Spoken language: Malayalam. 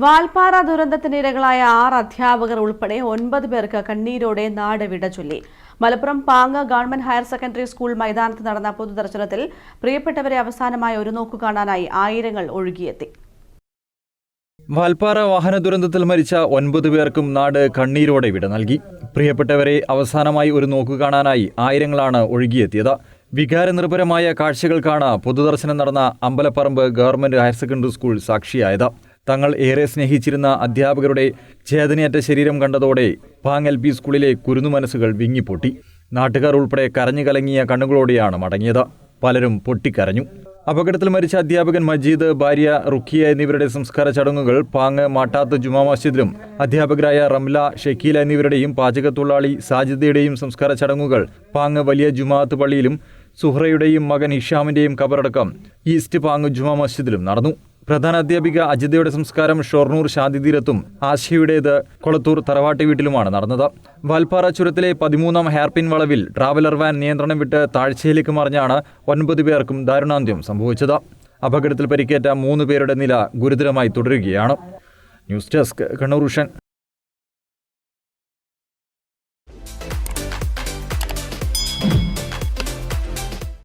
വാൽപ്പാറ ദുരന്തത്തിനിരകളായ 6 അധ്യാപകർ ഉൾപ്പെടെ 9 പേർക്ക് കണ്ണീരോടെ നാട് വിട ചൊല്ലി. Malappuram Pang government higher secondary school മൈതാനത്ത് നടന്ന പൊതുദർശനത്തിൽ പ്രിയപ്പെട്ടവരെ അവസാനമായി ഒരു നോക്കു കാണാനായി ആയിരങ്ങൾ ഒഴുകിയെത്തി. വാൽപ്പാറ വാഹന ദുരന്തത്തിൽ മരിച്ച 9 പേർക്കും നാട് കണ്ണീരോടെ വിട നൽകി. പ്രിയപ്പെട്ടവരെ അവസാനമായി ഒരു നോക്കു കാണാനായി ആയിരങ്ങളാണ് ഒഴുകിയെത്തിയത്. വികാരനിർഭരമായ കാഴ്ചകൾക്കാണ് പൊതുദർശനം നടന്ന അമ്പലപ്പറമ്പ് ഗവൺമെന്റ് ഹയർ സെക്കൻഡറി സ്കൂൾ സാക്ഷിയായത്. തങ്ങൾ ഏറെ സ്നേഹിച്ചിരുന്ന അധ്യാപകരുടെ ചേതനയറ്റ ശരീരം കണ്ടതോടെ പാങ് LP സ്കൂളിലെ കുരുന്നു മനസ്സുകൾ വിങ്ങിപ്പൊട്ടി. നാട്ടുകാർ ഉൾപ്പെടെ കരഞ്ഞു കലങ്ങിയ കണ്ണുകളോടെയാണ് മടങ്ങിയത്. പലരും പൊട്ടിക്കരഞ്ഞു. അപകടത്തിൽ മരിച്ച അധ്യാപകൻ മജീദ്, ഭാര്യ റുഖിയ എന്നിവരുടെ സംസ്കാര ചടങ്ങുകൾ പാങ് മാട്ടാത്ത് ജുമാ മസ്ജിദിലും അധ്യാപകരായ റംല, ഷക്കീല എന്നിവരുടെയും പാചകത്തൊഴിലാളി സാജിദയുടെയും സംസ്കാര ചടങ്ങുകൾ പാങ് വലിയ ജുമാഅത്ത് പള്ളിയിലും സുഹ്റയുടെയും മകൻ ഹിഷാമിന്റെയും ഖബറടക്കം ഈസ്റ്റ് പാങ് ജുമാ മസ്ജിദിലും നടന്നു. പ്രധാന അധ്യാപിക അജിതയുടെ സംസ്കാരം ഷൊർണൂർ ശാന്തിതീരത്തും ആശയുടേത് കൊളത്തൂർ തറവാട്ടി വീട്ടിലുമാണ് നടന്നത്. വാൽപ്പാറ ചുരത്തിലെ 13ാം ഹെയർപിൻ വളവിൽ ട്രാവലർ വാൻ നിയന്ത്രണം വിട്ട് താഴ്ചയിലേക്ക് മറിഞ്ഞാണ് 9 പേർക്കും ദാരുണാന്ത്യം സംഭവിച്ചത്. അപകടത്തിൽ പരിക്കേറ്റ 3 പേരുടെ നില ഗുരുതരമായി തുടരുകയാണ്. News desk Kannur vision.